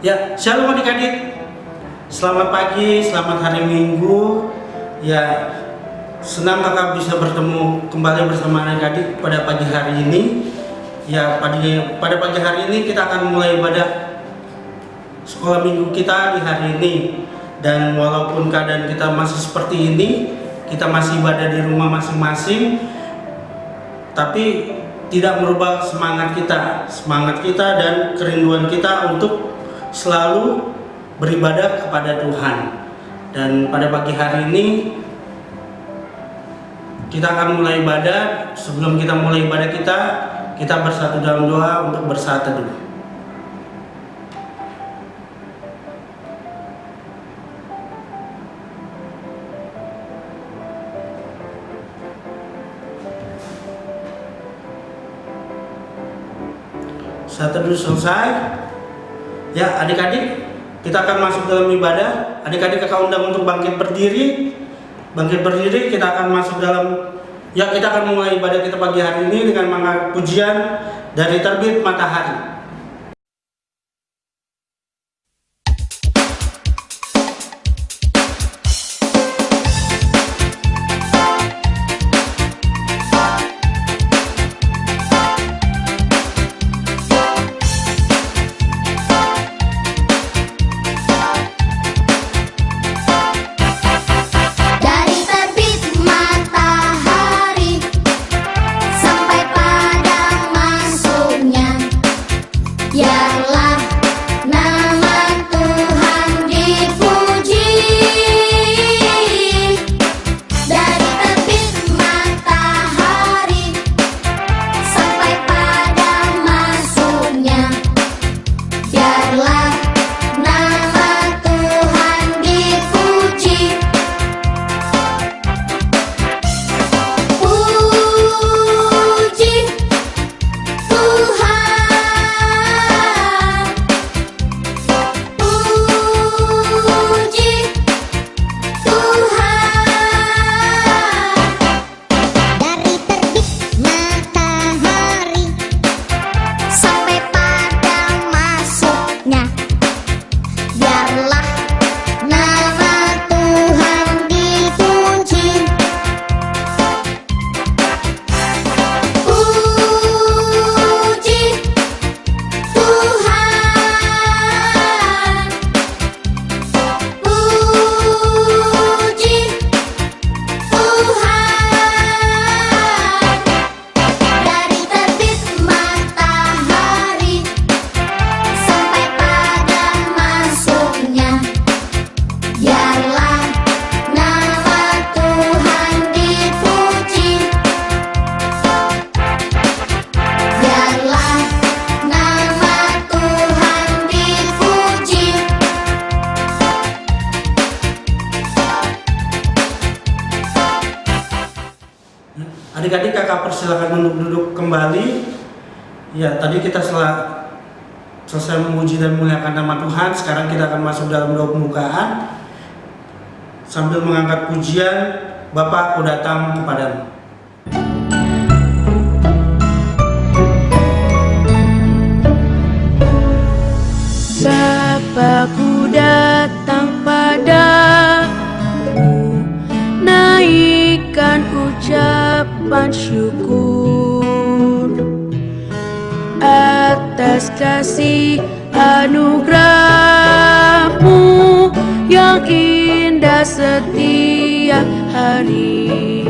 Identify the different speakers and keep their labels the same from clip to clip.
Speaker 1: Ya, shalom adik-adik. Selamat pagi, selamat hari Minggu. Ya, senang kakak bisa bertemu kembali bersama adik-adik pada pagi hari ini. Ya, pada pagi hari ini kita akan mulai ibadah sekolah minggu kita di hari ini. Dan walaupun keadaan kita masih seperti ini, kita masih ibadah di rumah masing-masing, tapi tidak merubah semangat kita dan kerinduan kita untuk selalu beribadah kepada Tuhan. Dan pada pagi hari ini kita akan mulai ibadah. Sebelum kita mulai ibadah kita bersatu dalam doa untuk bersaat teduh. Saat teduh selesai, ya adik-adik, kita akan masuk dalam ibadah. Adik-adik kakak undang untuk bangkit berdiri. Kita akan masuk dalam, ya kita akan mulai ibadah kita pagi hari ini dengan mengangkat pujian dari Terbit Matahari. Adik-adik kakak persilakan untuk duduk kembali. Ya, tadi kita selesai memuji dan memuliakan nama Tuhan. Sekarang kita akan masuk dalam doa pembukaan sambil mengangkat pujian Bapa, Aku Datang Kepadamu.
Speaker 2: Bapa, Ku datang padamu, naikkan ucapan syukur atas kasih anugerah-Mu yang indah setiap hari.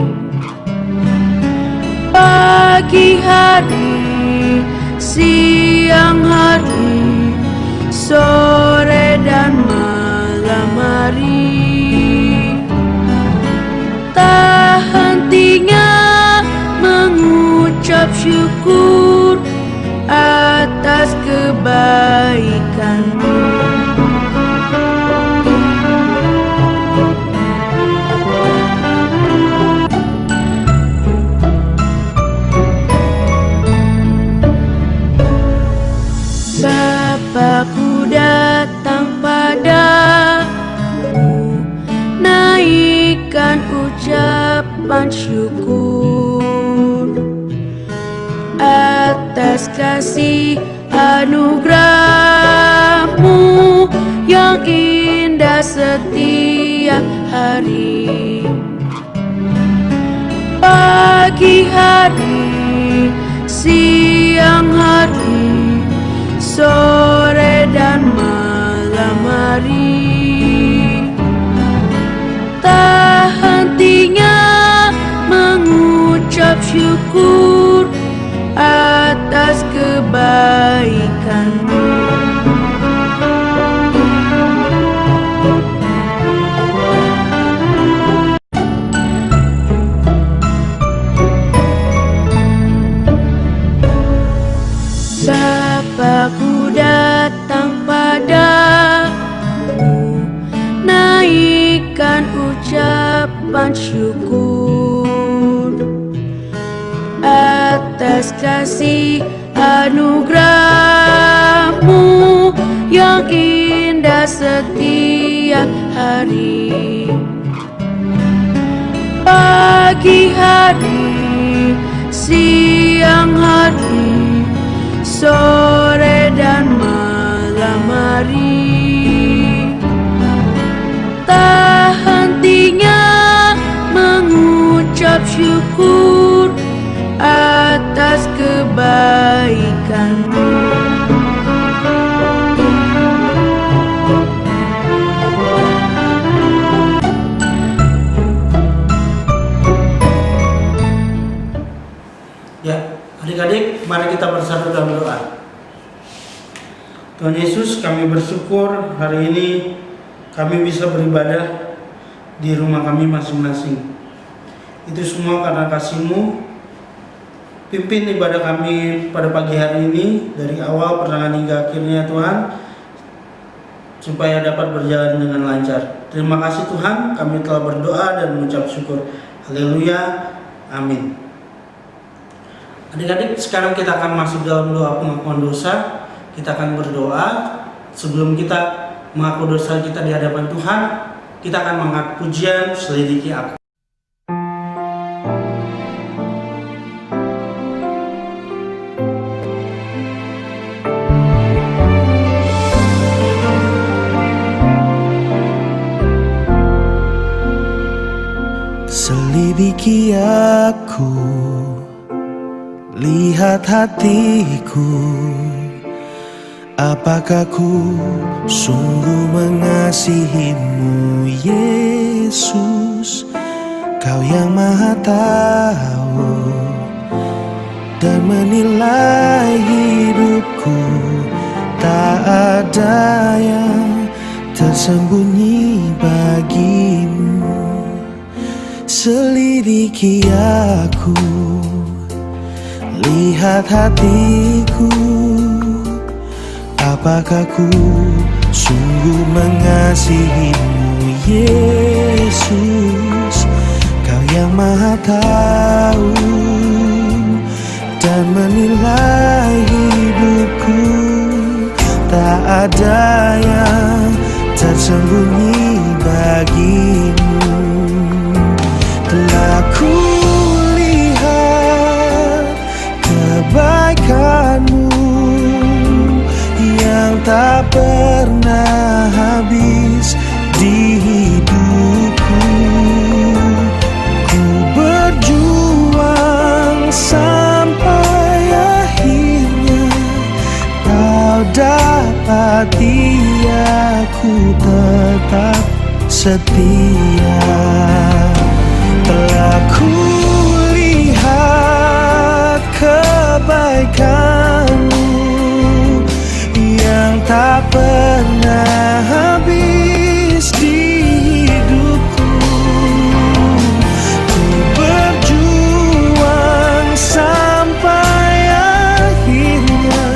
Speaker 2: Pagi hari, siang hari, sore dan malam hari, tak hentinya mengucap syukur atas kebaikan-Mu. Bapa, Ku datang padamu, naikkan ucapan syukur atas kasih anugerah anugerah-Mu yang indah setiap hari. Pagi hari, siang hari, sore dan malam hari, tak hentinya mengucap syukur atas kebaikan-Mu. Bapa-Ku datang padamu, naikkan ucapan syukur atas kasih anugerah-Mu yang indah setiap hari. Pagi hari, siang hari, sore dan malam hari, tak hentinya mengucap syukur atas kebaikan-Mu.
Speaker 1: Ya, adik-adik, mari kita bersatu dalam doa. Tuhan Yesus, kami bersyukur hari ini kami bisa beribadah di rumah kami masing-masing. Itu semua karena kasih-Mu. Pimpin ibadah kami pada pagi hari ini dari awal pertengahan hingga akhirnya Tuhan, supaya dapat berjalan dengan lancar. Terima kasih Tuhan, kami telah berdoa dan mengucap syukur. Haleluya, amin. Adik-adik, sekarang kita akan masuk dalam doa pengakuan dosa. Kita akan berdoa. Sebelum kita mengaku dosa kita di hadapan Tuhan, kita akan mengangkat pujian Selidiki Aku.
Speaker 3: Selidiki aku, lihat hatiku, apakah ku sungguh mengasihi-Mu, Yesus? Kau yang Maha Tahu dan menilai hidupku, tak ada yang tersembunyi bagi-Mu. Selidiki aku, lihat hatiku, apakah ku sungguh mengasihi-Mu, Yesus? Kau yang Maha Tahu dan menilai hidupku, tak ada yang tersembunyi bagi-Mu. Telah ku lihat kebaikan-Mu yang tak pernah habis di hidupku. Ku berjuang sampai akhirnya Kau dapati aku tetap setia. Telah ku lihat kebaikan-Mu yang tak pernah habis di hidupku. Ku berjuang sampai akhirnya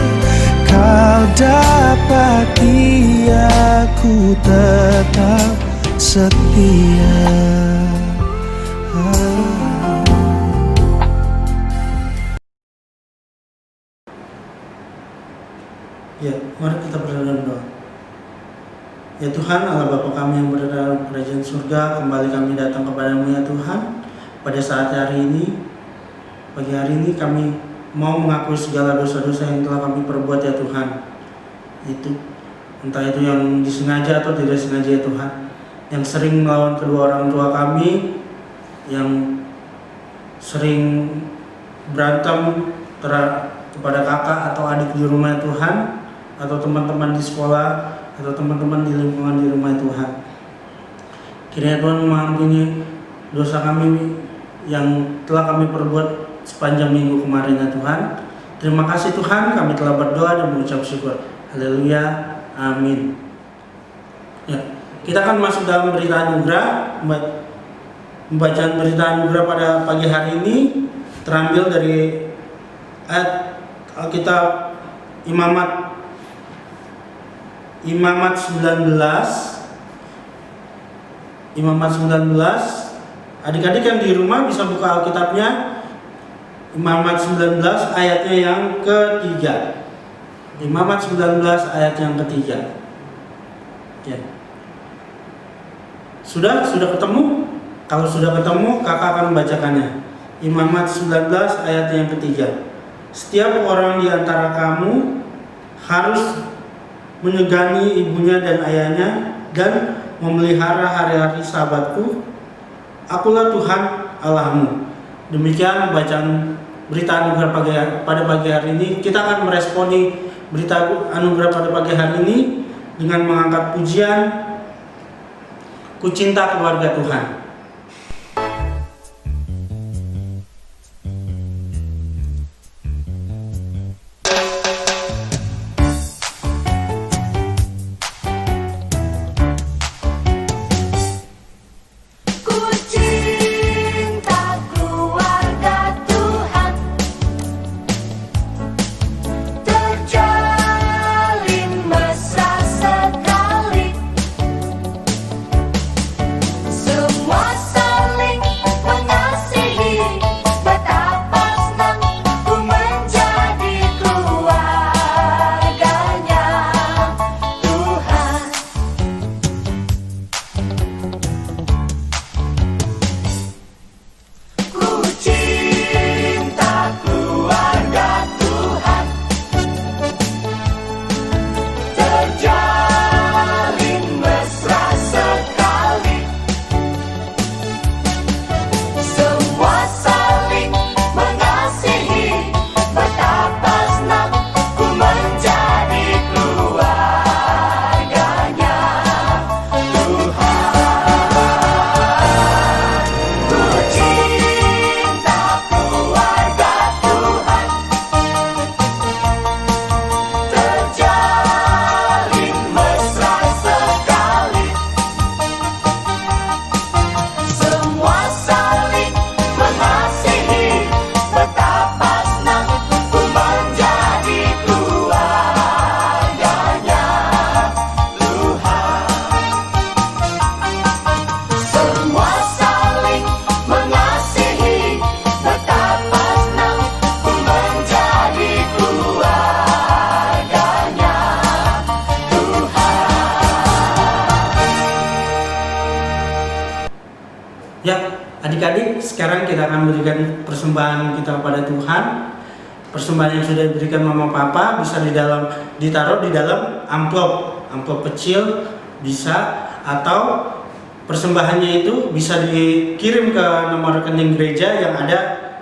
Speaker 3: Kau dapati aku tetap setia.
Speaker 1: Ya, mari kita berdoa dalam doa. Ya Tuhan, Allah Bapa kami yang berada dalam kerajaan surga, kembali kami datang kepada-Mu ya Tuhan. Pada saat hari ini, pagi hari ini kami mau mengakui segala dosa-dosa yang telah kami perbuat ya Tuhan. Itu entah itu yang disengaja atau tidak sengaja ya Tuhan, yang sering melawan kedua orang tua kami, yang sering berantem kepada kakak atau adik di rumah ya Tuhan, atau teman-teman di sekolah, atau teman-teman di lingkungan di rumah ya Tuhan. Kiranya Tuhan mengampuni dosa kami yang telah kami perbuat sepanjang minggu kemarin ya Tuhan. Terima kasih Tuhan, kami telah berdoa dan mengucap syukur. Haleluya, amin. Ya, kita akan masuk dalam berita anugerah. Pembacaan berita anugerah pada pagi hari ini terambil dari ayat Alkitab Imamat 19. Adik-adik yang di rumah bisa buka Alkitabnya. Imamat 19 ayatnya yang ketiga. Imamat 19 ayat yang ketiga. Ya. Sudah ketemu? Kalau sudah ketemu, kakak akan membacakannya. Imamat 19 ayat yang ketiga. Setiap orang di antara kamu harus menyegani ibunya dan ayahnya dan memelihara hari-hari Sabatku. Akulah Tuhan Allahmu. Demikian bacaan berita anugerah pada pagi hari ini. Kita akan meresponi berita anugerah pada pagi hari ini dengan mengangkat pujian Ku Cinta Keluarga Tuhan. Ya, adik-adik, sekarang kita akan berikan persembahan kita kepada Tuhan. Persembahan yang sudah diberikan mama papa bisa ditaruh di dalam amplop kecil bisa, atau persembahannya itu bisa dikirim ke nomor rekening gereja yang ada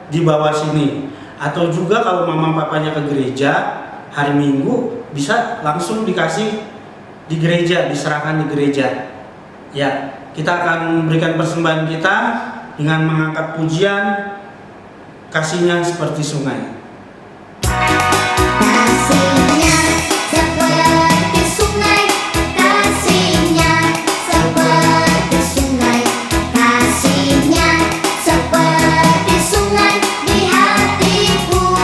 Speaker 1: di bawah sini. Atau juga kalau mama papanya ke gereja hari Minggu bisa langsung dikasih di gereja, diserahkan di gereja. Ya, kita akan memberikan persembahan kita dengan mengangkat pujian Kasihnya Seperti Sungai.
Speaker 4: Kasihnya seperti sungai, kasihnya seperti sungai, kasihnya seperti sungai di hatiku,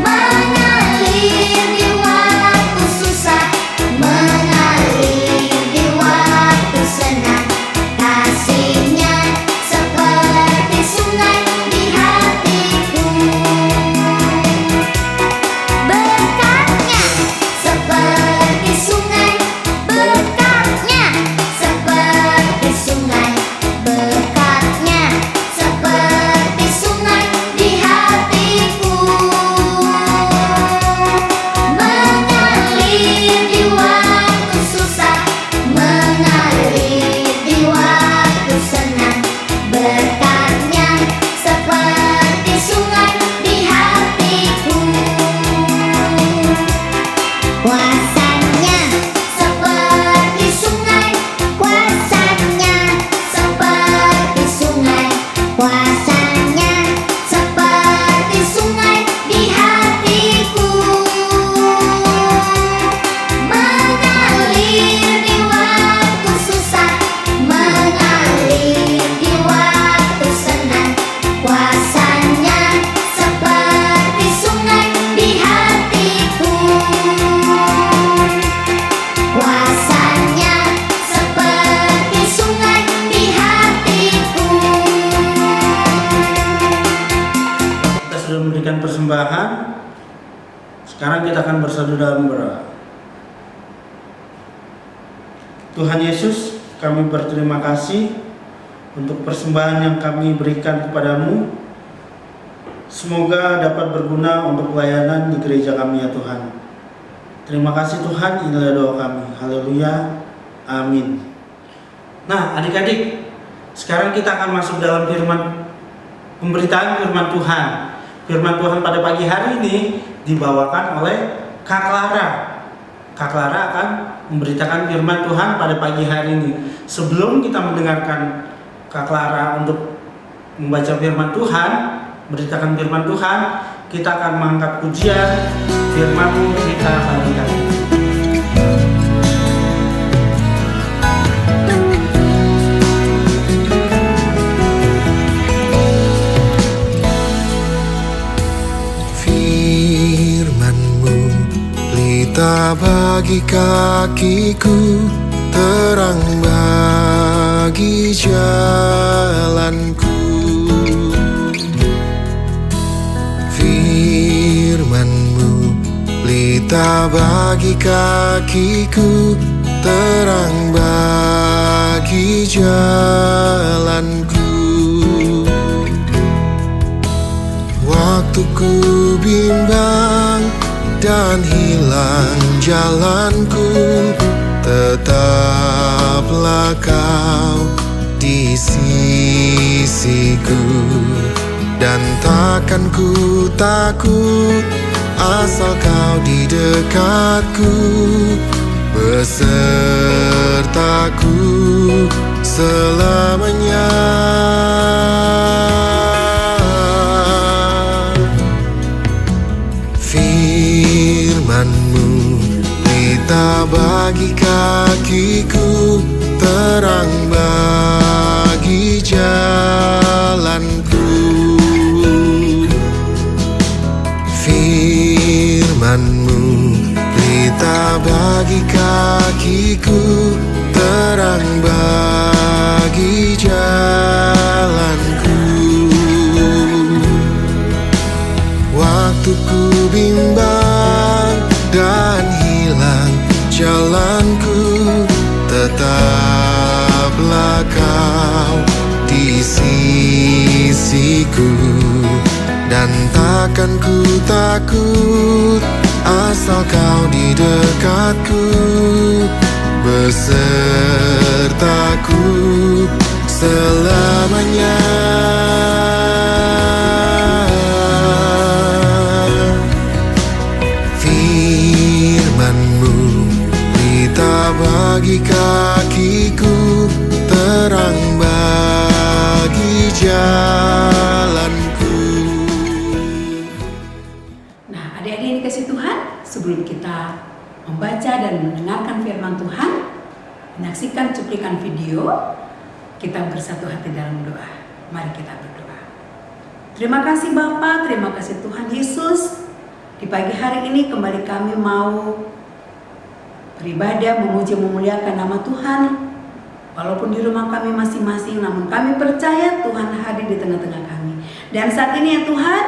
Speaker 4: mengalir di waktu susah, mengalir di waktu senang. Kasihnya seperti sungai di hatiku.
Speaker 1: memberikan persembahan. Sekarang kita akan bersatu dalam berdoa. Tuhan Yesus, kami berterima kasih untuk persembahan yang kami berikan kepadamu. Semoga dapat berguna untuk pelayanan di gereja kami ya Tuhan. Terima kasih Tuhan, inilah doa kami. Haleluya, amin. Nah adik-adik, sekarang kita akan masuk dalam pemberitaan firman Tuhan. Firman Tuhan pada pagi hari ini dibawakan oleh Kak Clara. Kak Clara akan memberitakan firman Tuhan pada pagi hari ini. Sebelum kita mendengarkan Kak Clara untuk membaca firman Tuhan, memberitakan firman Tuhan, kita akan mengangkat pujian firman-Mu kita pagi hari ini.
Speaker 3: Pelita bagi kakiku, terang bagi jalanku. Firman-Mu pelita bagi kakiku, terang bagi jalanku. Waktu ku bimbang dan hilang jalanku, tetaplah Kau di sisiku. Dan takkan ku takut asal Kau di dekatku, besertaku selamanya. Firman-Mu pelita bagi kakiku, terang bagi jalanku. Firman-Mu pelita bagi kakiku, terang bagi jalanku. Waktu ku bimbang dan hilang jalanku, tetaplah Kau di sisiku. Dan takkan ku takut asal Kau di dekatku, besertaku selamanya. Firman-Mu pelita bagi kakiku, terang bagi jalanku.
Speaker 5: Nah, adik-adik yang dikasih Tuhan, sebelum kita membaca dan mendengarkan firman Tuhan, menyaksikan cuplikan video, kita bersatu hati dalam doa. Mari kita berdoa. Terima kasih Bapa, terima kasih Tuhan Yesus. Di pagi hari ini kembali kami mau beribadah, memuji, memuliakan nama Tuhan. Walaupun di rumah kami masing-masing, namun kami percaya Tuhan hadir di tengah-tengah kami. Dan saat ini ya Tuhan,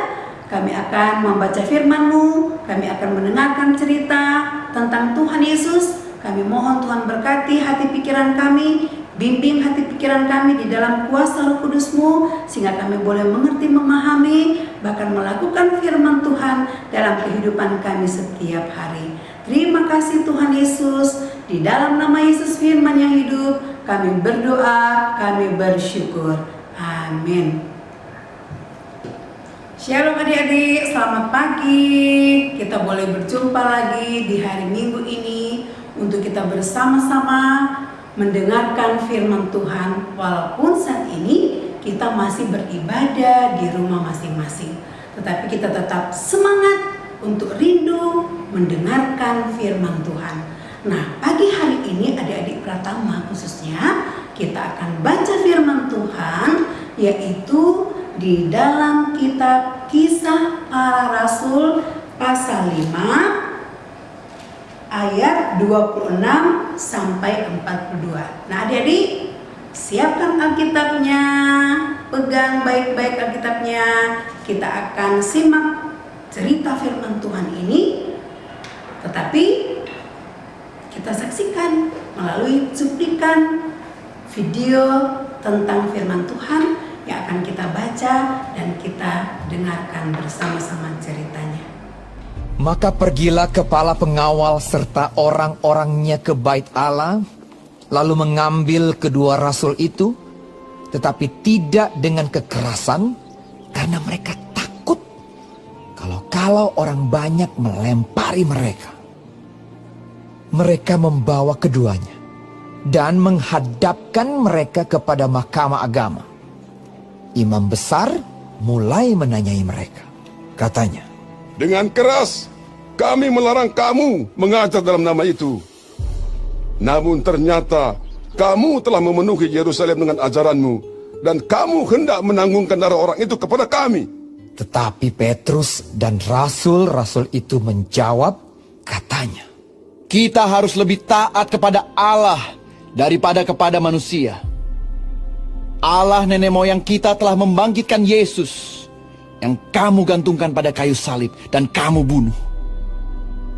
Speaker 5: kami akan membaca firman-Mu, kami akan mendengarkan cerita tentang Tuhan Yesus. Kami mohon Tuhan berkati hati pikiran kami, bimbing hati pikiran kami di dalam kuasa Roh Kudus-Mu, sehingga kami boleh mengerti, memahami, bahkan melakukan firman Tuhan dalam kehidupan kami setiap hari. Terima kasih Tuhan Yesus, di dalam nama Yesus firman yang hidup, kami berdoa, kami bersyukur. Amin. Shalom adik-adik, selamat pagi. Kita boleh berjumpa lagi di hari Minggu ini untuk kita bersama-sama mendengarkan firman Tuhan. Walaupun saat ini kita masih beribadah di rumah masing-masing, tetapi kita tetap semangat untuk rindu mendengarkan firman Tuhan. Nah, pagi hari ini adik-adik Pratama khususnya kita akan baca firman Tuhan, yaitu di dalam kitab Kisah Para Rasul pasal 5 ayat 26 sampai 42. Nah, adik-adik, siapkan Alkitabnya, pegang baik-baik Alkitabnya. Kita akan simak fakta firman Tuhan ini, tetapi kita saksikan melalui cuplikan video tentang firman Tuhan yang akan kita baca dan kita dengarkan bersama-sama ceritanya.
Speaker 6: Maka pergilah kepala pengawal serta orang-orangnya ke bait Allah, lalu mengambil kedua rasul itu, tetapi tidak dengan kekerasan, karena mereka takut kalau orang banyak melempari mereka. Mereka membawa keduanya dan menghadapkan mereka kepada mahkamah agama. Imam besar mulai menanyai mereka. Katanya,
Speaker 7: "Dengan keras kami melarang kamu mengajar dalam nama itu. Namun ternyata kamu telah memenuhi Yerusalem dengan ajaranmu, dan kamu hendak menanggungkan darah orang itu kepada kami."
Speaker 6: Tetapi Petrus dan rasul-rasul itu menjawab, katanya,
Speaker 8: Kita harus lebih taat kepada Allah daripada kepada manusia. Allah nenek moyang kita telah membangkitkan Yesus yang kamu gantungkan pada kayu salib dan kamu bunuh.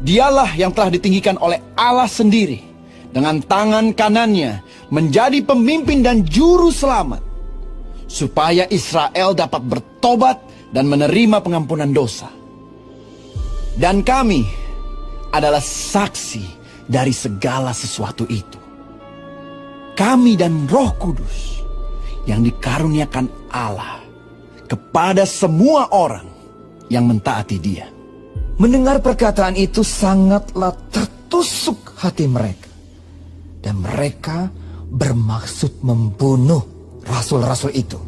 Speaker 8: Dialah yang telah ditinggikan oleh Allah sendiri dengan tangan kanannya menjadi pemimpin dan juru selamat, supaya Israel dapat bertobat dan menerima pengampunan dosa. Dan kami adalah saksi dari segala sesuatu itu. Kami dan Roh Kudus yang dikaruniakan Allah kepada semua orang yang mentaati Dia.
Speaker 6: mendengar perkataan itu sangatlah tertusuk hati mereka. Dan mereka bermaksud membunuh rasul-rasul itu.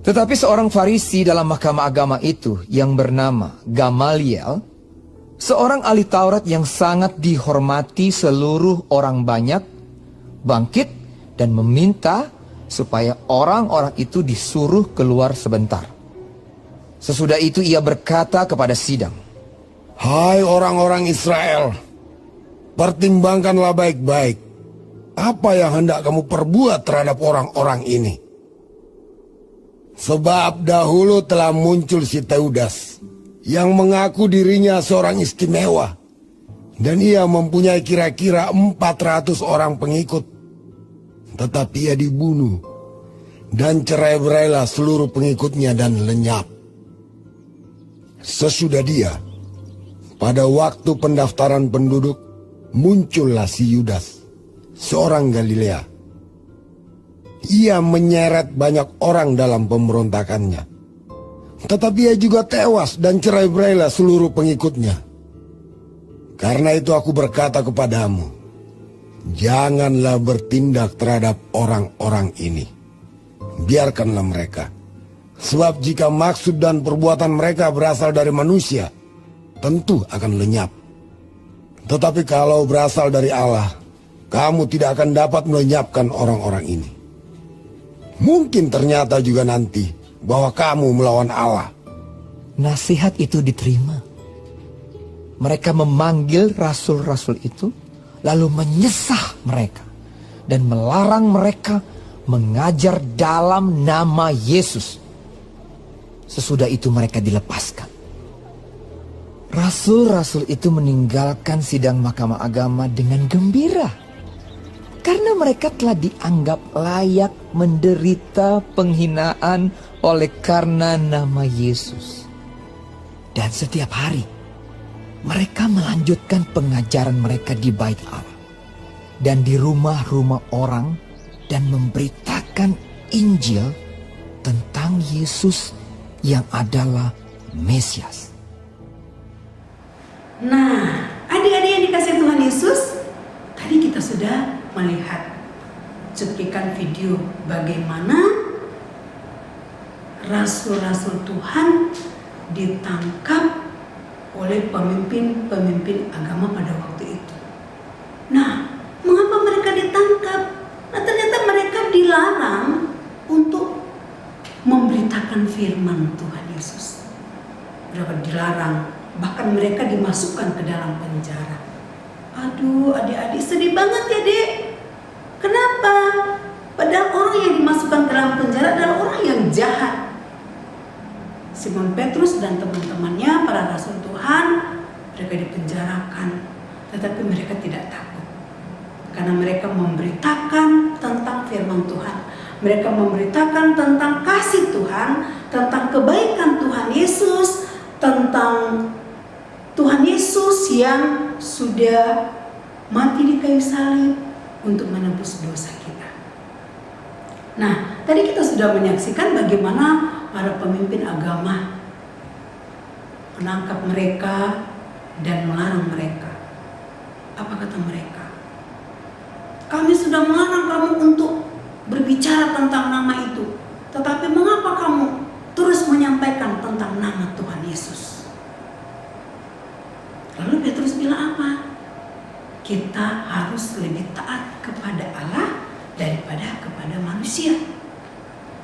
Speaker 6: Tetapi seorang Farisi dalam mahkamah agama itu yang bernama Gamaliel, seorang ahli Taurat yang sangat dihormati seluruh orang banyak, bangkit dan meminta supaya orang-orang itu disuruh keluar sebentar. Sesudah itu ia berkata kepada sidang,
Speaker 9: "Hai orang-orang Israel, pertimbangkanlah baik-baik apa yang hendak kamu perbuat terhadap orang-orang ini. Sebab dahulu telah muncul si Teudas yang mengaku dirinya seorang istimewa, dan ia mempunyai kira-kira 400 orang pengikut. Tetapi ia dibunuh, dan cerai-berailah seluruh pengikutnya dan lenyap. Sesudah dia, pada waktu pendaftaran penduduk, muncullah si Yudas, seorang Galilea. Ia menyeret banyak orang dalam pemberontakannya. Tetapi ia juga tewas dan cerai-berailah seluruh pengikutnya. Karena itu aku berkata kepadamu, janganlah bertindak terhadap orang-orang ini. Biarkanlah mereka. Sebab jika maksud dan perbuatan mereka berasal dari manusia, tentu akan lenyap. Tetapi kalau berasal dari Allah, kamu tidak akan dapat melenyapkan orang-orang ini. Mungkin ternyata juga nanti bahwa kamu melawan Allah."
Speaker 6: nasihat itu diterima. Mereka memanggil rasul-rasul itu, lalu menyesah mereka dan melarang mereka mengajar dalam nama Yesus. Sesudah itu mereka dilepaskan. Rasul-rasul itu meninggalkan sidang mahkamah agama dengan gembira, karena mereka telah dianggap layak menderita penghinaan oleh karena nama Yesus. Dan setiap hari mereka melanjutkan pengajaran mereka di bait Allah dan di rumah-rumah orang, dan memberitakan Injil tentang Yesus yang adalah Mesias.
Speaker 5: Nah, adik-adik yang dikasih Tuhan Yesus, tadi kita sudah melihat cuplikan video bagaimana rasul-rasul Tuhan ditangkap oleh pemimpin-pemimpin agama pada waktu itu. Nah, mengapa mereka ditangkap? Nah, ternyata mereka dilarang untuk memberitakan firman Tuhan Yesus. Mereka dilarang, bahkan mereka dimasukkan ke dalam penjara. Aduh, adik-adik sedih banget ya, Dek. Kenapa? Padahal orang yang dimasukkan ke dalam penjara adalah orang yang jahat. Simon Petrus dan teman-temannya, para rasul Tuhan, mereka dipenjarakan, tetapi mereka tidak takut. Karena mereka memberitakan tentang firman Tuhan. Mereka memberitakan tentang kasih Tuhan, tentang kebaikan Tuhan Yesus, tentang Tuhan Yesus yang sudah mati di kayu salib untuk menebus dosa kita. Nah, tadi kita sudah menyaksikan bagaimana para pemimpin agama menangkap mereka dan melarang mereka. Apa kata mereka? Kami sudah melarang kamu untuk berbicara tentang nama itu, tetapi mengapa kamu terus menyampaikan tentang nama Tuhan Yesus? Lalu Petrus bilang apa? Kita harus lebih taat kepada Allah daripada kepada manusia.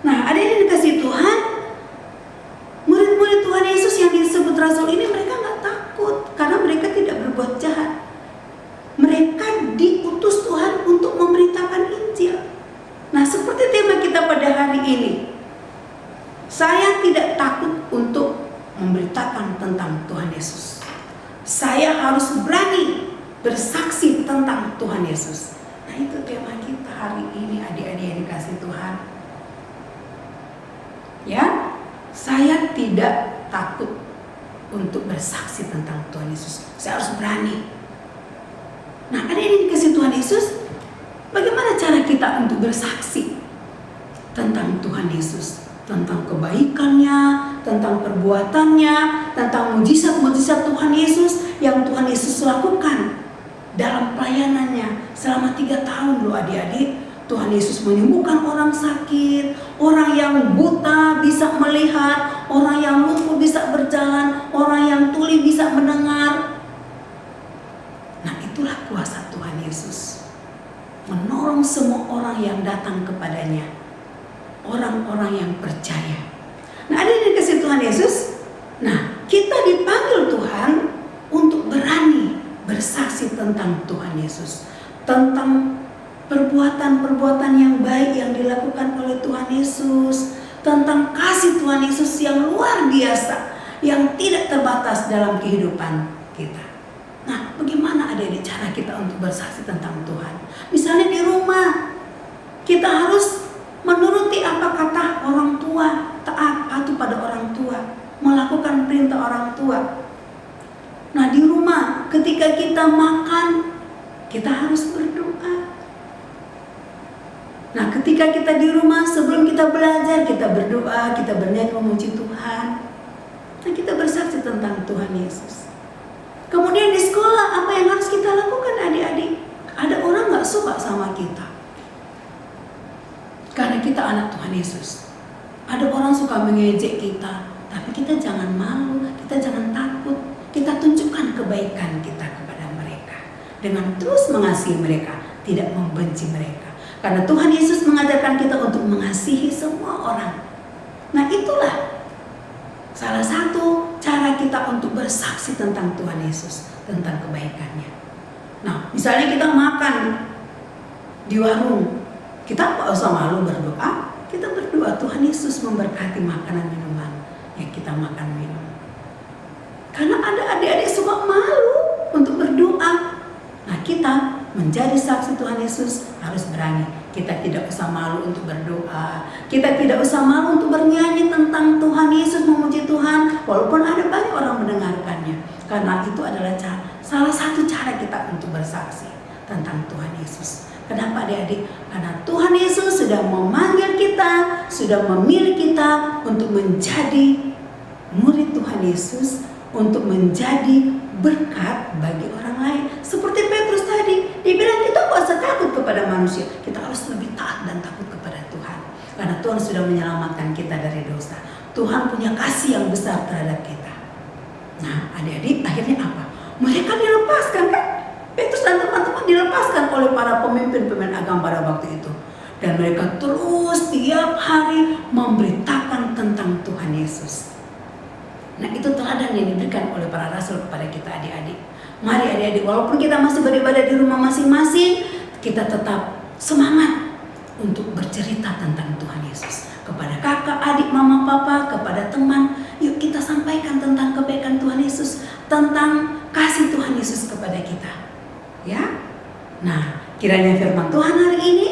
Speaker 5: Nah, ada yang dikasih Tuhan, murid-murid Tuhan Yesus yang disebut rasul ini, mereka nggak takut karena mereka tidak berbuat jahat. Mereka diutus Tuhan untuk memberitakan Injil. Nah, seperti tema kita pada hari ini, saya tidak takut untuk memberitakan tentang Tuhan Yesus. Saya harus berani bersaksi tentang Tuhan Yesus. Nah, itu tema kita hari ini, adik-adik yang dikasih Tuhan. Ya, saya tidak takut untuk bersaksi tentang Tuhan Yesus. Saya harus berani. Nah, adik-adik yang dikasih Tuhan Yesus, bagaimana cara kita untuk bersaksi tentang Tuhan Yesus? Tentang kebaikannya, tentang perbuatannya, tentang mujizat-mujizat Tuhan Yesus yang Tuhan Yesus lakukan dalam pelayanannya selama 3 tahun loh adik-adik. Tuhan Yesus menyembuhkan orang sakit, orang yang buta bisa melihat, orang yang lumpuh bisa berjalan, orang yang tuli bisa mendengar. Nah, itulah kuasa Tuhan Yesus menolong semua orang yang datang kepadanya, orang-orang yang percaya. Nah, ada yang dikasih Tuhan Yesus. Nah, kita dipanggil Tuhan untuk berani bersaksi tentang Tuhan Yesus, tentang perbuatan-perbuatan yang baik yang dilakukan oleh Tuhan Yesus, tentang kasih Tuhan Yesus yang luar biasa, yang tidak terbatas dalam kehidupan kita. Nah, bagaimana adik-adik cara kita untuk bersaksi tentang Tuhan? Misalnya di rumah, kita harus menuruti apa kata orang tua, taat patuh pada orang tua, melakukan perintah orang tua. Nah, di rumah ketika kita makan, kita harus berdoa. Nah, ketika kita di rumah sebelum kita belajar, kita berdoa, kita bernyanyi memuji Tuhan. Nah, kita bersaksi tentang Tuhan Yesus. Kemudian di sekolah, apa yang harus kita lakukan adik-adik? Ada orang gak suka sama kita karena kita anak Tuhan Yesus. Ada orang suka mengejek kita, tapi kita jangan malu, kita jangan takut. Kita tunjukkan kebaikan kita kepada mereka dengan terus mengasihi mereka, tidak membenci mereka. Karena Tuhan Yesus mengajarkan kita untuk mengasihi semua orang. Nah, itulah salah satu cara kita untuk bersaksi tentang Tuhan Yesus, tentang kebaikannya. Nah, misalnya kita makan di warung, kita nggak usah malu berdoa. Kita berdoa Tuhan Yesus memberkati makanan minuman yang kita makan minum. Karena ada adik-adik suka malu untuk berdoa. Nah, kita menjadi saksi Tuhan Yesus harus berani. Kita tidak usah malu untuk berdoa. Kita tidak usah malu untuk bernyanyi tentang Tuhan Yesus, memuji Tuhan, walaupun ada banyak orang mendengarkannya. Karena itu adalah salah satu cara kita untuk bersaksi tentang Tuhan Yesus. Kenapa adik-adik? Karena Tuhan Yesus sudah memanggil kita, sudah memilih kita untuk menjadi murid Tuhan Yesus, untuk menjadi berkat bagi orang lain. Seperti Petrus tadi, dia bilang kita gak usah takut kepada manusia, kita harus lebih taat dan takut kepada Tuhan. Karena Tuhan sudah menyelamatkan kita dari dosa. Tuhan punya kasih yang besar terhadap kita. Nah, adik-adik, akhirnya apa? Mereka dilepaskan kan? Petrus dan teman-teman dilepaskan oleh para pemimpin-pemimpin agama pada waktu itu. Dan mereka terus tiap hari memberitakan tentang Tuhan Yesus. Nah, itu teladan yang diberikan oleh para rasul kepada kita adik-adik. Mari adik-adik, walaupun kita masih beribadah di rumah masing-masing, kita tetap semangat untuk bercerita tentang Tuhan Yesus. Kepada kakak, adik, mama, papa, kepada teman, yuk kita sampaikan tentang kebaikan Tuhan Yesus tentang kasih Tuhan Yesus kepada kita. Ya. Nah, kiranya firman Tuhan hari ini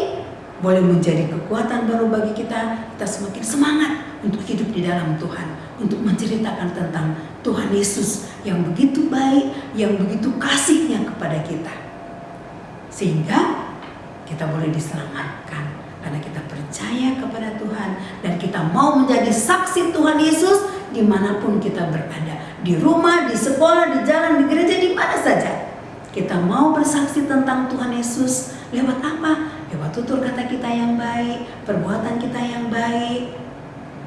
Speaker 5: boleh menjadi kekuatan baru bagi kita semakin semangat untuk hidup di dalam Tuhan, untuk menceritakan tentang Tuhan Yesus yang begitu baik, yang begitu kasihnya kepada kita. Sehingga kita boleh diselamatkan karena kita percaya kepada Tuhan dan kita mau menjadi saksi Tuhan Yesus dimanapun kita berada, di rumah, di sekolah, di jalan, di gereja, di mana saja. Kita mau bersaksi tentang Tuhan Yesus lewat apa? Lewat tutur kata kita yang baik, perbuatan kita yang baik,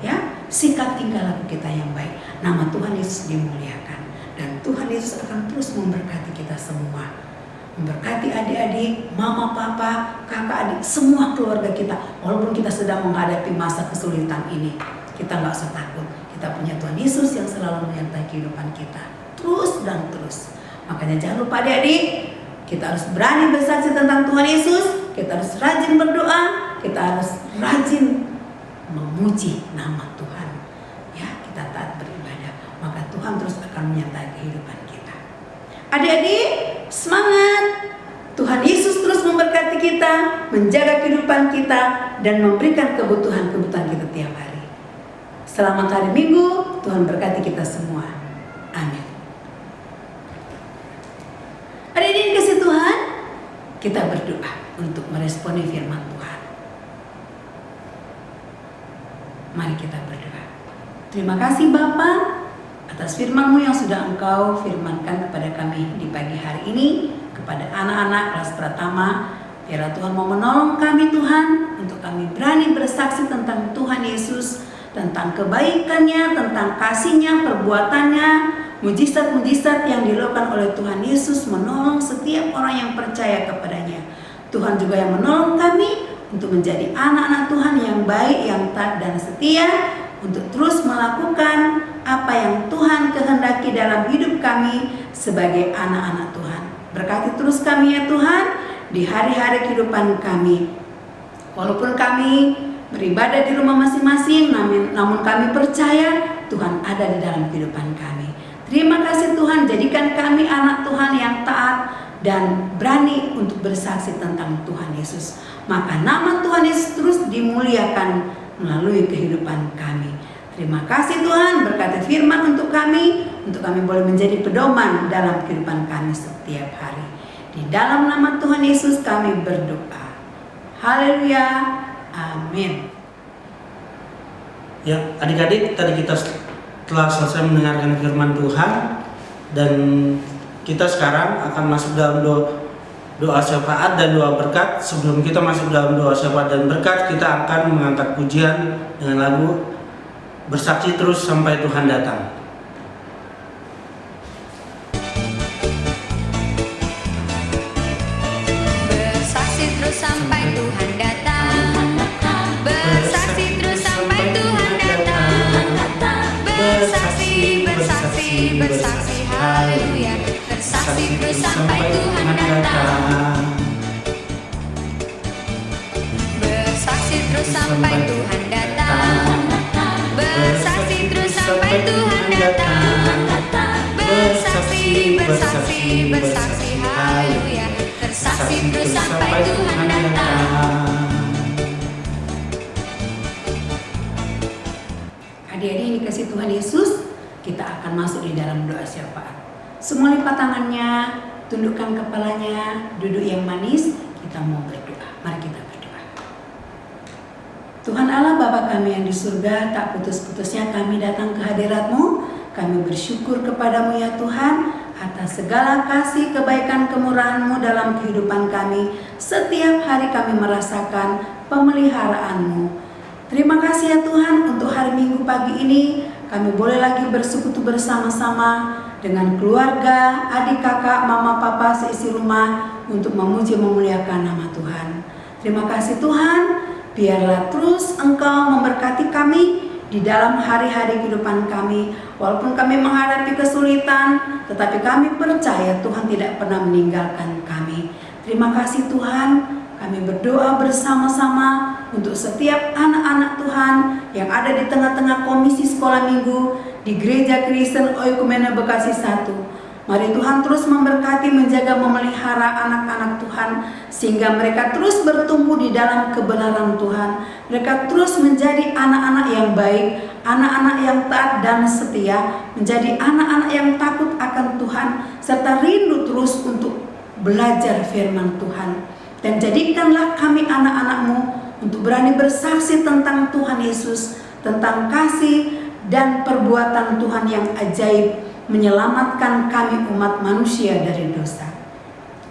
Speaker 5: ya, sikap tingkah laku kita yang baik. Nama Tuhan Yesus dimuliakan dan Tuhan Yesus akan terus memberkati kita semua. Memberkati adik-adik, mama, papa, kakak, adik, semua keluarga kita. Walaupun kita sedang menghadapi masa kesulitan ini, kita nggak usah takut. Kita punya Tuhan Yesus yang selalu menyertai kehidupan kita. Terus dan terus. Makanya jangan lupa adik-adik, kita harus berani bersaksi tentang Tuhan Yesus. Kita harus rajin berdoa. Kita harus rajin memuji nama Tuhan. Ya, kita taat beribadah. Maka Tuhan terus akan menyertai kehidupan kita. Adik-adik, semangat! Tuhan Yesus terus memberkati kita, menjaga kehidupan kita, dan memberikan kebutuhan-kebutuhan kita tiap hari. Selamat hari Minggu, Tuhan berkati kita semua. Amin. Hari ini dikasih Tuhan, kita berdoa untuk meresponi firman Tuhan. Mari kita berdoa. Terima kasih Bapa atas firman-Mu yang sudah Engkau firmankan kepada kami di pagi hari ini, kepada anak-anak kelas pertama. Biarlah Tuhan mau menolong kami Tuhan, untuk kami berani bersaksi tentang Tuhan Yesus, tentang kebaikannya, tentang kasihnya, perbuatannya, mujizat-mujizat yang dilakukan oleh Tuhan Yesus menolong setiap orang yang percaya kepadanya. Tuhan juga yang menolong kami untuk menjadi anak-anak Tuhan yang baik, yang taat dan setia, untuk terus melakukan apa yang Tuhan kehendaki dalam hidup kami sebagai anak-anak Tuhan. Berkati terus kami ya Tuhan di hari-hari kehidupan kami. Walaupun kami beribadah di rumah masing-masing, namun kami percaya Tuhan ada di dalam kehidupan kami. Terima kasih Tuhan, jadikan kami anak Tuhan yang taat dan berani untuk bersaksi tentang Tuhan Yesus. Maka nama Tuhan Yesus terus dimuliakan melalui kehidupan kami. Terima kasih Tuhan, berkati firman untuk kami boleh menjadi pedoman dalam kehidupan kami setiap hari. Di dalam nama Tuhan Yesus kami berdoa. Haleluya. Amin.
Speaker 1: Ya, adik-adik, tadi kita telah selesai mendengarkan firman Tuhan dan kita sekarang akan masuk dalam doa syafaat dan doa berkat. Sebelum kita masuk dalam doa syafaat dan berkat, kita akan mengangkat pujian dengan lagu Bersaksi Terus Sampai Tuhan Datang.
Speaker 4: Bersaksi terus sampai Tuhan datang. Bersaksi terus sampai Tuhan datang. Bersaksi, bersaksi, bersaksi, haleluya. Bersaksi terus sampai Tuhan datang. Bersaksi terus sampai Tuhan datang. Bersaksi terus sampai Tuhan datang. Bersaksi, bersaksi, bersaksi, haleluya. Bersaksi terus sampai Tuhan datang.
Speaker 5: Adik-adik yang dikasih Tuhan Yesus, kita akan masuk di dalam doa syafaat. Semua lipat tangannya, tundukkan kepalanya, duduk yang manis, kita mau berdoa. Mari kita berdoa. Tuhan Allah Bapa kami yang di surga, tak putus-putusnya kami datang ke hadirat-Mu. Kami bersyukur kepadamu ya Tuhan atas segala kasih, kebaikan, kemurahan-Mu dalam kehidupan kami. Setiap hari kami merasakan pemeliharaan-Mu. Terima kasih ya Tuhan untuk hari Minggu pagi ini. Kami boleh lagi bersekutu bersama-sama dengan keluarga, adik, kakak, mama, papa, seisi rumah untuk memuji memuliakan nama Tuhan. Terima kasih Tuhan. Biarlah terus Engkau memberkati kami di dalam hari-hari kehidupan kami. Walaupun kami menghadapi kesulitan, tetapi kami percaya Tuhan tidak pernah meninggalkan kami. Terima kasih Tuhan. Kami berdoa bersama-sama untuk setiap anak-anak Tuhan yang ada di tengah-tengah komisi sekolah minggu, di Gereja Kristen Oikumene Bekasi 1. Mari Tuhan terus memberkati, menjaga, memelihara anak-anak Tuhan, sehingga mereka terus bertumbuh di dalam kebenaran Tuhan. Mereka terus menjadi anak-anak yang baik, anak-anak yang taat dan setia, menjadi anak-anak yang takut akan Tuhan, serta rindu terus untuk belajar firman Tuhan. Dan jadikanlah kami anak-anak-Mu untuk berani bersaksi tentang Tuhan Yesus, tentang kasih dan perbuatan Tuhan yang ajaib, menyelamatkan kami umat manusia dari dosa.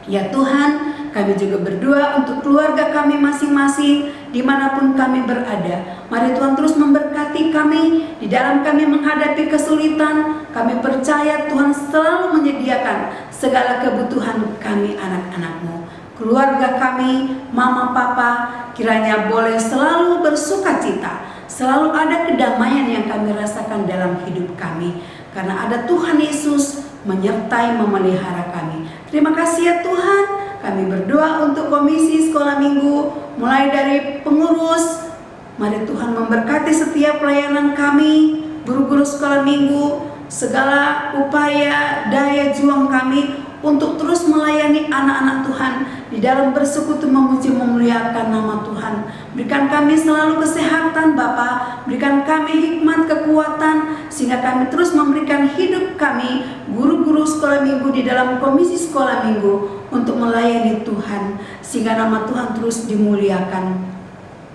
Speaker 5: Ya Tuhan, kami juga berdoa untuk keluarga kami masing-masing dimanapun kami berada. Mari Tuhan terus memberkati kami di dalam kami menghadapi kesulitan. Kami percaya Tuhan selalu menyediakan segala kebutuhan kami anak-anak-Mu. Keluarga kami, mama papa, kiranya boleh selalu bersuka cita, selalu ada kedamaian yang kami rasakan dalam hidup kami, karena ada Tuhan Yesus menyertai memelihara kami. Terima kasih ya Tuhan. Kami berdoa untuk komisi sekolah minggu, mulai dari pengurus. Mari Tuhan memberkati setiap pelayanan kami, guru-guru sekolah minggu, segala upaya daya juang kami untuk terus melayani anak-anak Tuhan di dalam bersekutu memuji memuliakan nama Tuhan. Berikan kami selalu kesehatan Bapa, berikan kami hikmat, kekuatan, sehingga kami terus memberikan hidup kami, guru-guru sekolah minggu di dalam komisi sekolah minggu, untuk melayani Tuhan, sehingga nama Tuhan terus dimuliakan.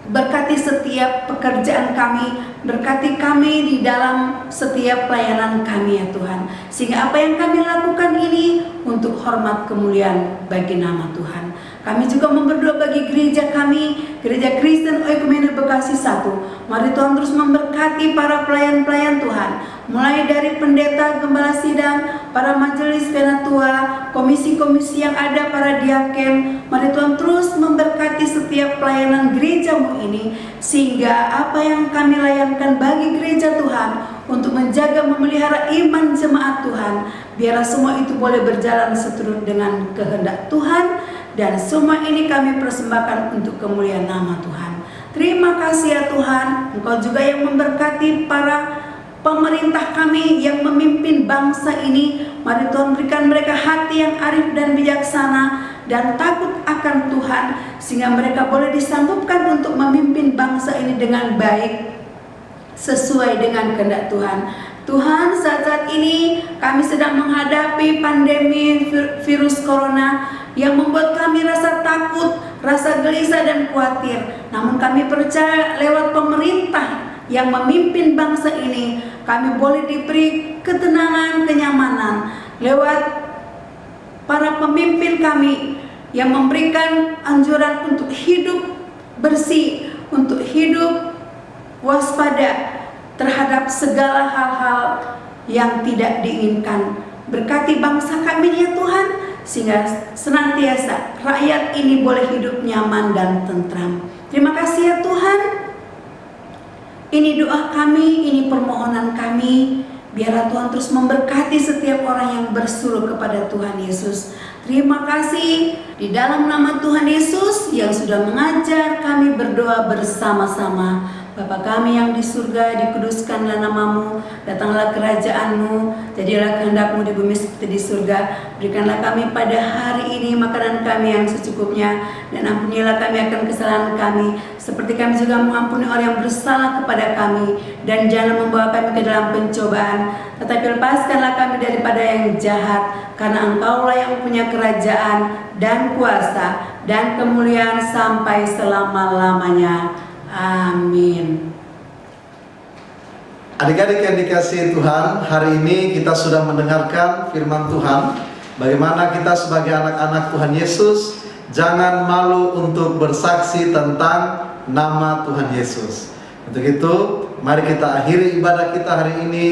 Speaker 5: Berkati setiap pekerjaan kami, berkati kami di dalam setiap pelayanan kami ya Tuhan, sehingga apa yang kami lakukan ini untuk hormat kemuliaan bagi nama Tuhan. Kami juga berdoa bagi gereja kami, Gereja Kristen Oikumene Bekasi 1. Mari Tuhan terus memberkati para pelayan-pelayan Tuhan, mulai dari pendeta, gembala sidang, para majelis penatua, komisi-komisi yang ada, para diaken. Mari Tuhan terus memberkati setiap pelayanan gereja-Mu ini, sehingga apa yang kami layankan bagi gereja Tuhan untuk menjaga memelihara iman jemaat Tuhan, biarlah semua itu boleh berjalan seturut dengan kehendak Tuhan, dan semua ini kami persembahkan untuk kemuliaan nama Tuhan. Terima kasih ya Tuhan, Engkau juga yang memberkati para pemerintah kami yang memimpin bangsa ini. Mari Tuhan berikan mereka hati yang arif dan bijaksana dan takut akan Tuhan, sehingga mereka boleh disanggupkan untuk memimpin bangsa ini dengan baik, sesuai dengan kehendak Tuhan. Tuhan, saat-saat ini kami sedang menghadapi pandemi virus corona yang membuat kami rasa takut, rasa gelisah dan khawatir. Namun kami percaya lewat pemerintah yang memimpin bangsa ini, kami boleh diberi ketenangan, kenyamanan. Lewat para pemimpin kami yang memberikan anjuran untuk hidup bersih, untuk hidup waspada terhadap segala hal-hal yang tidak diinginkan. Berkati bangsa kami ya Tuhan, sehingga senantiasa rakyat ini boleh hidup nyaman dan tentram. Terima kasih ya Tuhan. Ini doa kami, ini permohonan kami. Biarlah Tuhan terus memberkati setiap orang yang berseru kepada Tuhan Yesus. Terima kasih di dalam nama Tuhan Yesus yang sudah mengajar kami berdoa bersama-sama. Bapa kami yang di surga, dikuduskanlah nama-Mu, datanglah kerajaan-Mu, jadilah kehendak-Mu di bumi seperti di surga. Berikanlah kami pada hari ini makanan kami yang secukupnya, dan ampunilah kami akan kesalahan kami, seperti kami juga mengampuni orang yang bersalah kepada kami. Dan jangan membawa kami ke dalam pencobaan, tetapi lepaskanlah kami daripada yang jahat, karena Engkau-lah yang punya kerajaan dan kuasa dan kemuliaan sampai selama-lamanya. Amin.
Speaker 10: Adik-adik yang dikasihi Tuhan, hari ini kita sudah mendengarkan firman Tuhan. Bagaimana kita sebagai anak-anak Tuhan Yesus jangan malu untuk bersaksi tentang nama Tuhan Yesus. Untuk itu, mari kita akhiri ibadah kita hari ini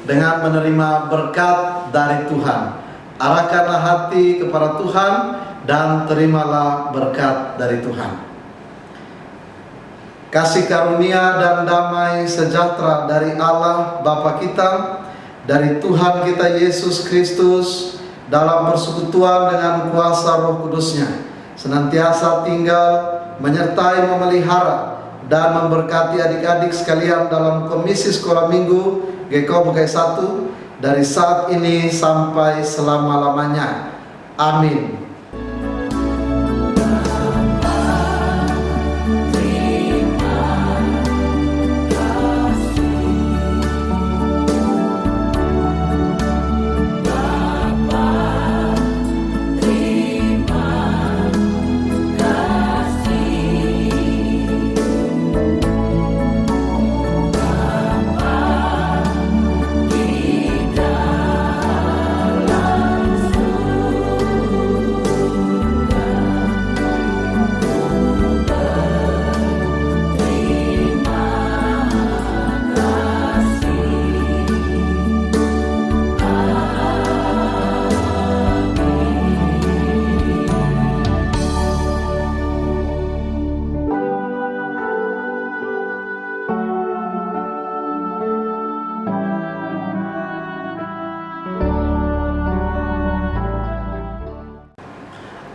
Speaker 10: dengan menerima berkat dari Tuhan. Arahkanlah hati kepada Tuhan dan terimalah berkat dari Tuhan. Kasih karunia dan damai sejahtera dari Allah Bapa kita, dari Tuhan kita Yesus Kristus, dalam persekutuan dengan kuasa Roh Kudus-Nya, senantiasa tinggal, menyertai, memelihara, dan memberkati adik-adik sekalian dalam komisi sekolah minggu Gekau Bukai 1 dari saat ini sampai selama-lamanya. Amin.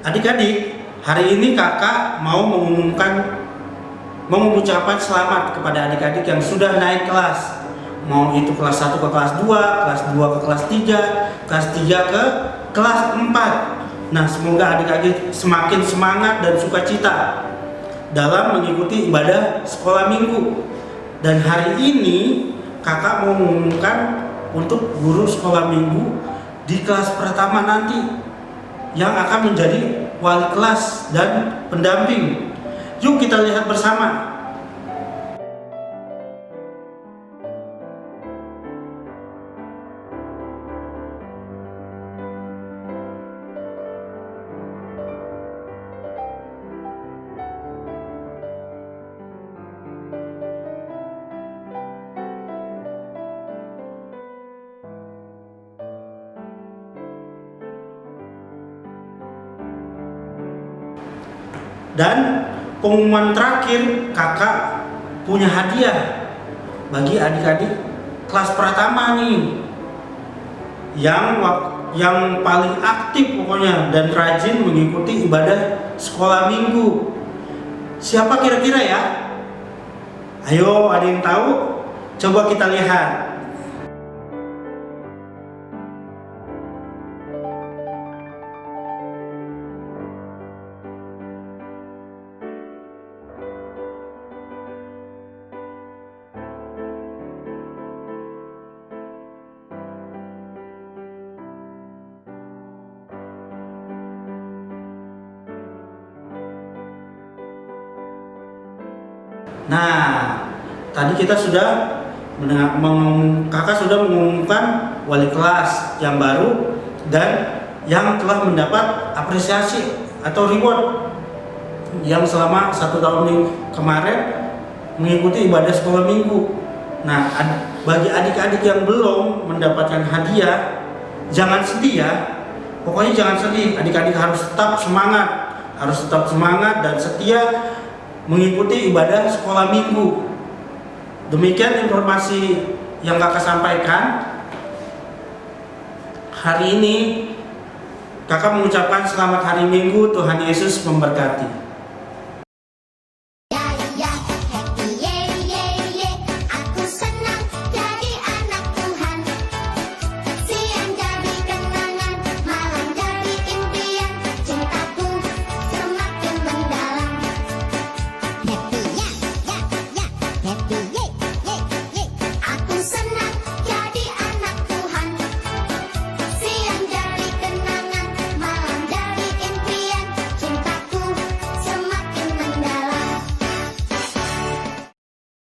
Speaker 1: Adik-adik, hari ini kakak mau mengucapkan selamat kepada adik-adik yang sudah naik kelas. Mau itu kelas 1 ke kelas 2, kelas 2 ke kelas 3, kelas 3 ke kelas 4. Nah, semoga adik-adik semakin semangat dan sukacita dalam mengikuti ibadah sekolah minggu. Dan hari ini kakak mau mengumumkan untuk guru sekolah minggu di kelas pertama nanti yang akan menjadi wali kelas dan pendamping. Yuk kita lihat bersama. Dan pengumuman terakhir, kakak punya hadiah bagi adik-adik kelas pertama nih yang paling aktif pokoknya dan rajin mengikuti ibadah sekolah minggu. Siapa kira-kira ya? Ayo, ada yang tahu? Coba kita lihat. Nah, tadi kita sudah kakak sudah mengumumkan wali kelas yang baru dan yang telah mendapat apresiasi atau reward yang selama 1 tahun kemarin mengikuti ibadah sekolah minggu. Nah, bagi adik-adik yang belum mendapatkan hadiah, jangan sedih ya. Pokoknya jangan sedih, adik-adik harus tetap semangat dan setia mengikuti ibadah sekolah minggu. Demikian informasi yang kakak sampaikan. Hari ini kakak mengucapkan selamat hari Minggu, Tuhan Yesus memberkati.